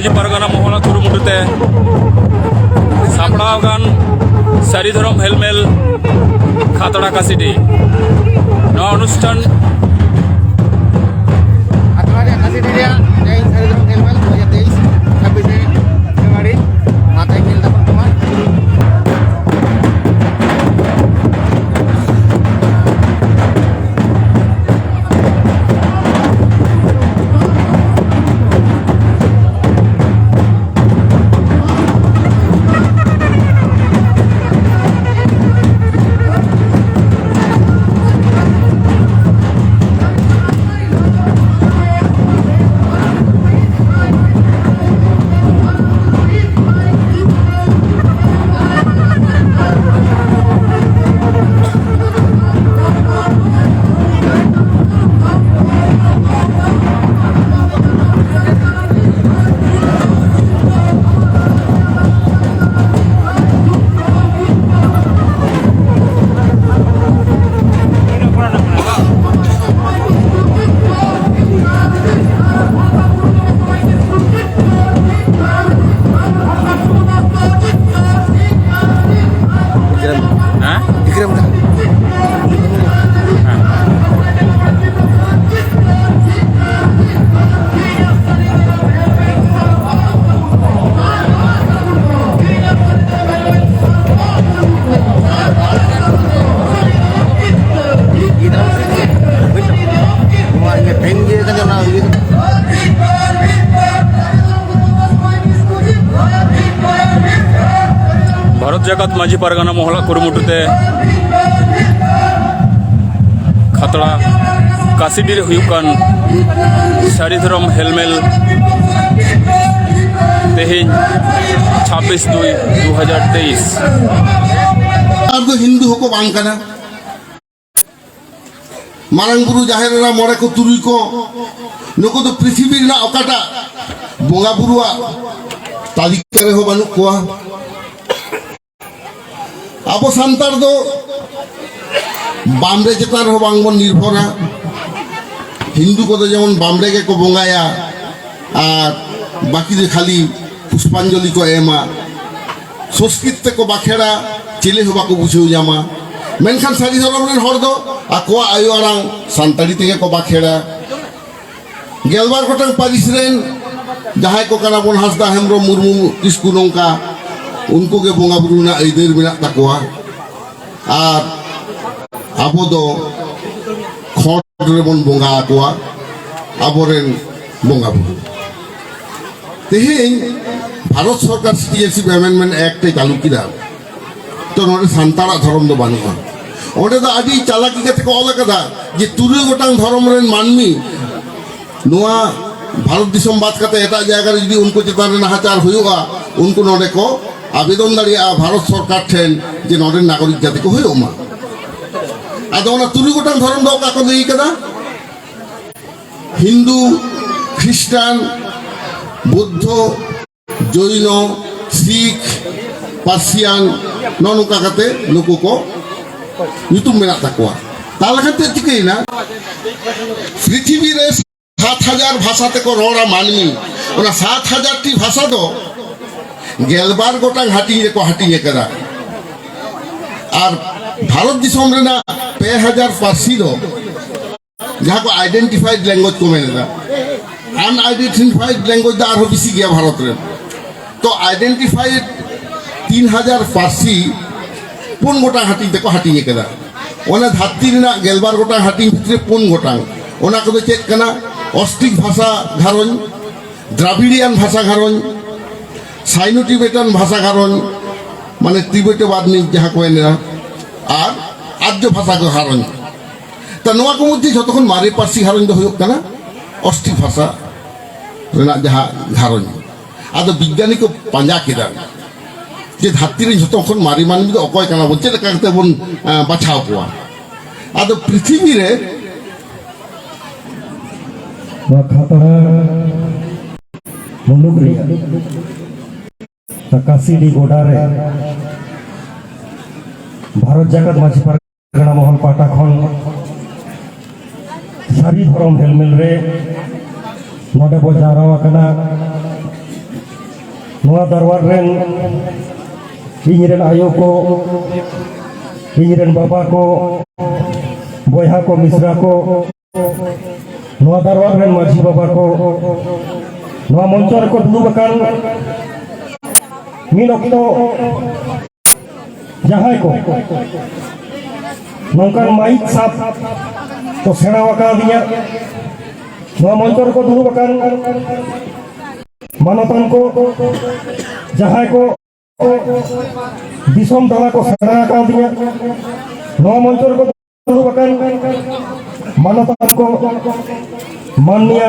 माझी परगना मोहला कुरुमुटुते सापड़ावगान सारी धरम हेलमेल खातड़ा कासिडी नवा अनुष्ठान भारत जगत माझी परगना मोहला कुरुमुटुते खातड़ा कासिडी हुयुकान सारी धरम हेलमेल तेहिं 26/2/2023 हिंदू होको बांकना मारंग बुरु जाहेरा मोरे को तुरुई को नुको तो पृथ्वी ना ओकाटा बोंगा बुरुआ तालिका रे हो बानु कोआ अब सान्तार दो बामरे चेतान हो बांगबन निर्भरा हिंदू को तो जेमन बामरे के को बोंगाया और बाकी दे खाली पुष्पांजलि को एमा संस्कृत को बाखेड़ा चिले हो बाको बुझेउ जामा मेनखान सारी धरम रेन हर दो आकोआ आयो आरांग सान्ताड़ी तेगे को बाखेड़ा गेलबार गोटांग पारिस रेन जहां को काना बन हासदा हेमरो मुर्मू किसकु नोंका उनको के बोंगा बुरु ना इधर मेना तकवा और आबो दो खोट रे बन बोंगा आकोआ आबोरेन बोंगा बुरु तेहिं भारत सरकार सिटीजनशिप अमेंडमेंट एक्ट चालू किदा तो नोडे सान्ताड़ा धर्म दो बानुआ ओडे दा आदि चालाकी कते को ऑल कदा जे तुरुई गोटांग धर्म रेन मानमी नोआ भारत दिसम बात करते एटा जायगा रे जदि उनको चेतान रे नाहाचार हुयुगा उनको नोडे को आवेदन दाड़िया भारत सरकार ठेन जे नोडे नागरिक जाति को हुयुमा आदो ना तुरुई गोटांग धर्म दो का को लई कदा हिंदू ख्रिस्टान बुद्ध जैन सिख पार्सियान ननुका कते नुकु को ᱧᱩᱛᱩᱢ मेना तकवा तालखाते चिकैना पृथ्वी रे 7000 भाषा ते को रोड़ा मानमी ओना 7000 टी भाषा दो गेलबार गोटांग हाटिंग रे को हाटिंग करा और भारत दिसम रेना 2000 पार्सी दो जहां को आइडेंटिफाइड लैंग्वेज को मेना अनआइडेंटिफाइड लैंग्वेज दा आरो बेसी गया भारत रे तो आइडेंटिफाइड 3000 पार्सी पुन गोटांग हाटिंग ते को हाटिंग करा ओना धाती रेना गेलबार गोटांग हाटिंग भितरे पुन गोटांग ओना को चेक कना ऑस्ट्रिक भाषा घारों द्राविडियन भाषा घारों साइनो टिबेटन भाषा घारों माने तिब्बतवादी जहाँ को एनेरा और आर्य भाषा को घारों तो नवा को मुद्दे जो तो कौन मारे पार्सी घारों दो हुयो कना ऑस्ट्रिक भाषा रेना जहाँ घारों आदो विज्ञानी को पंजा किदा जे धाती रे जो तो कौन मारी मान भी तो अकोय कना बोलते करते बन बचाव कोआ आदो पृथ्वी रे खातड़ा मुलुक रिया कासिडी गोडा रे भारत जगत माझी परगना मोहन पाटा खन सारी धरम हेलमेल रे नोडे बो जारावा कना नवा दरबार रेन इनरेन आयो को इनरेन बाबा को बोया को मिश्रा को नवा दरबार रेन माझी बाबा को नवा मंचर को दुलुबकान मिन अक्तो जहां को नौकर माइक साफ तो सेना वका दिया नवा मंचर को दुलुबकान मानतन को जहां को दिसम दला को सेना का दिया नवा मंचर को दुलुबकान मानतन को माननीय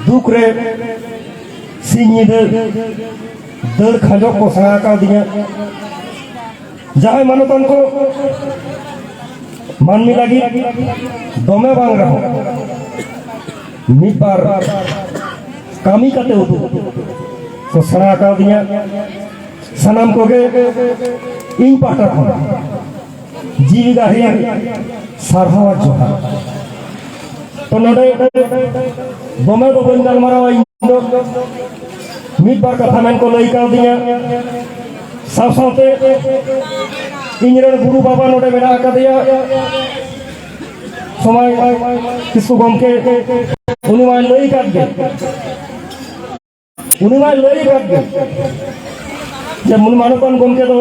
दुख रे सिंह दर खाजो को सेना का दिया जहां मानतन को माननी लगी दमे बांग रहो मिद बार कामी काते उदू को सेना का दिया सनाम को गे इन पाटा खन जीवी गाहिया सारहावा जोहा तो नडे दमे दो बंगाल मारावा इंदो मिद बार कथा मेन को लई का दिया साव सावते इंजरेन गुरु बाबा नोडे मेना का दिया समय किसको गमके उनुमा लई का दे उनुमा लई का दे जे मुन मानकन गमके तो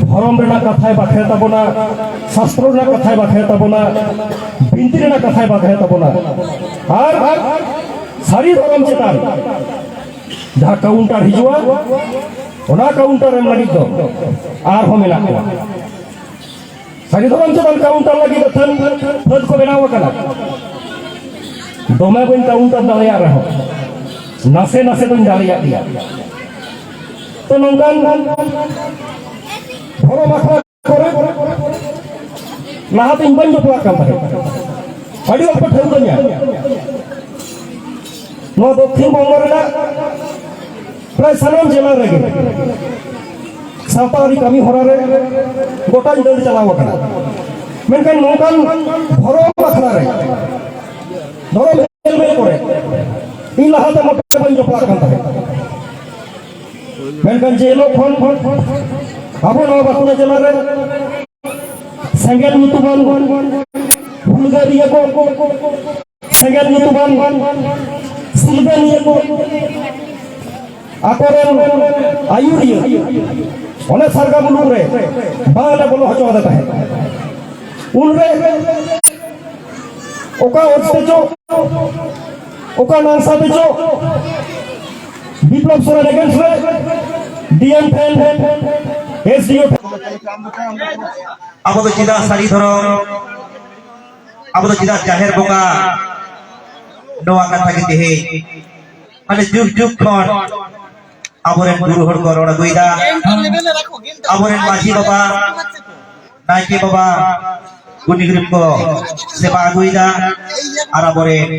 धर्म रेना कथाय बाखे तबना शास्त्र रेना कथाय बाखे तबना बिनती रेना कथाय बाखे तबना और सारी धर्म चेतान जहाँ काउंटर हिजुआ ओना काउंटर एम लगी दो आर हो मेना को सारी धर्म चेतान काउंटर लगी तो थन फद को बनाव कना दोमे बन काउंटर दालिया रहो नासे नासे तो दालिया दिया तो नंदन धर्म आखा करे लाहात इंबन जो पुआ काम है अड़ी ऊपर ठेउ दनिया नो दक्षिण बंग रेना प्राय सानाम जिला रेगे सावतारी कमी हरा रे गोटा जिला चलाव कना मेनकान नोकान धर्म आखला रे धर्म मेल करे इन लाहाते मोटे बन जो पुआ काम है मेनकान जे लोग फोन अब नवा बाकुना जिला रे संगेल नुतुबान भूलगा दिया को संगेल नुतुबान सिलगा दिया को आकोरेन आयुरिया ओने सरगा बुलु रे बाले बोलो हचो देता है उन रे ओका ओछते जो ओका नांसा पे जो विप्लव सोरेन अगेंस्ट रे डीएम फैन एसडीओ अब तो चिदा सारी धरम अब तो चिदा जाहिर बोका नवा कथा के तेहे माने जुग जुग खन आबोरेन गुरु हर को रोड गइदा आबोरेन माझी बाबा नायके बाबा गुनी ग्रुप को सेवा गइदा और आबोरेन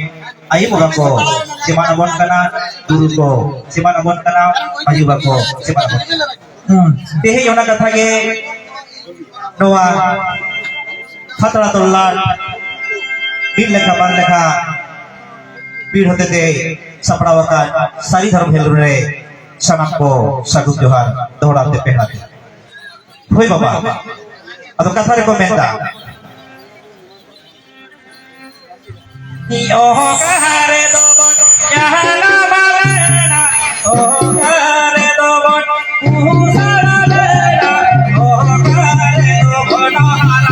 आई बाबा को सेवा नबन कना गुरु को सेवा नबन कना माझी बाबा को सेवा नबन तेहे योना कथा के नवा खतरा तोल्ला बिन लेखा बान लेखा पीढ़ होते थे सपड़ावता सारी धर्म हेलु रे सनम को सागु जोहार दोहराते पहनाते होय बाबा अदो कथा रे को मेंदा ओ कहारे दो यहाना बालेना ओ कहारे दो उसारा लेना ओ कहारे दो बनहारा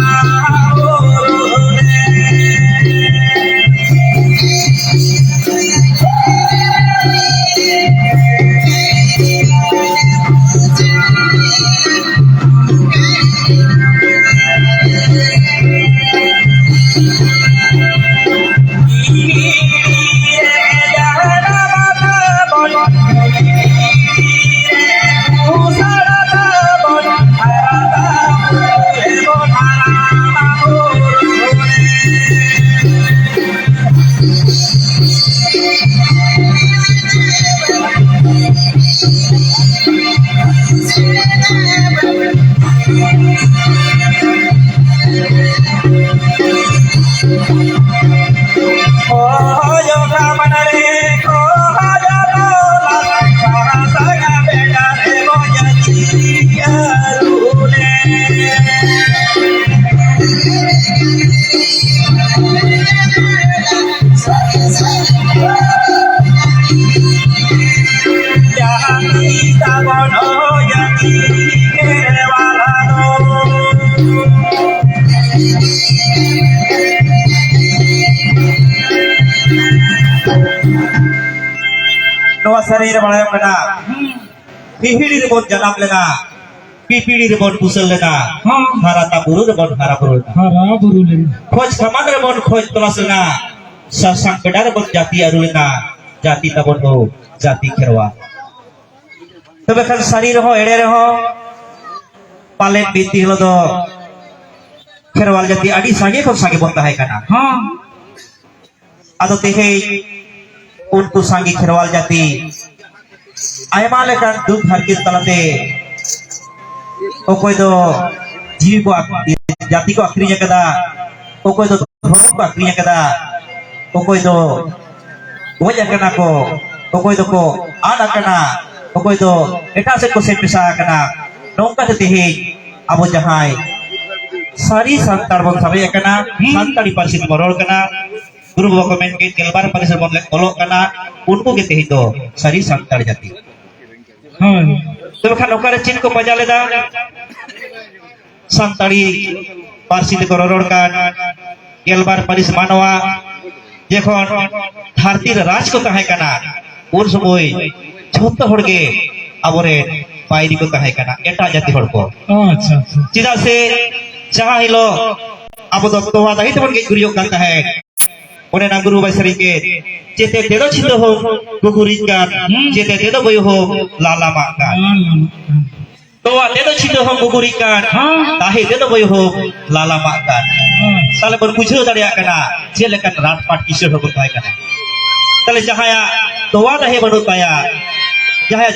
नवा सरी रे बड़ा कना पिहिड़ी रे बोन जनाम लेना पिपिड़ी रे बोन पुसल लेना हाराता बुरु रे बोन हारा बुरु हरा बुरु लेन खोज खमान रे बोन खोज तलास लेना ससंग पेड़ा रे बोन जाति अरु लेना जाति तबन हो जाति खेरवा तबे खान सरी रे हो एड़े रे हो पाले बीती हलो दो खेरवाल जाति आदि सागे को सागे बोन ताहे कना आदो तेहे उनको सांगी खेरवाल जाति आयमा लेकर दुख हरकित तलते ओकोय दो जीवी को जाति को आक्रिय कदा ओकोय दो धर्म को आक्रिय कदा ओकोय दो वजह कना को ओकोय दो को आना कना ओकोय दो एटा से को से पिसा कना नौका तेहे अब जहाय सारी संतार बन साबे कना संतारी पारसी मरोड़ कना गुरु बाबा को मेन के केलबार परिसर बोले कोलो कना उनको के तेहि तो सारी संतार जाति तो खान ओकारे चिन को पजा लेदा संतारी पारसी को रोड़ कान केलबार परिस मानवा जखन धरती राज को तहे कना उन समय छोट होड़गे अबरे पायरी को तहे कना एटा जाति होड़ को अच्छा चिदा से जहां हिलो अब दो तोवा दही तबन के गुरियो करता है ओने ना गुरु बैसरी के जेते तेरो छिदो हो गुगुरी का जेते तेरो बय हो लाला मा का तोवा तेरो छिदो हो गुगुरी का ताहे तेरो बय हो लाला मा का साले बर बुझो दरिया कना जे लेकन रात पाट किसे हो ताय कना तले जहाया तोवा दहे बनो ताया जहाया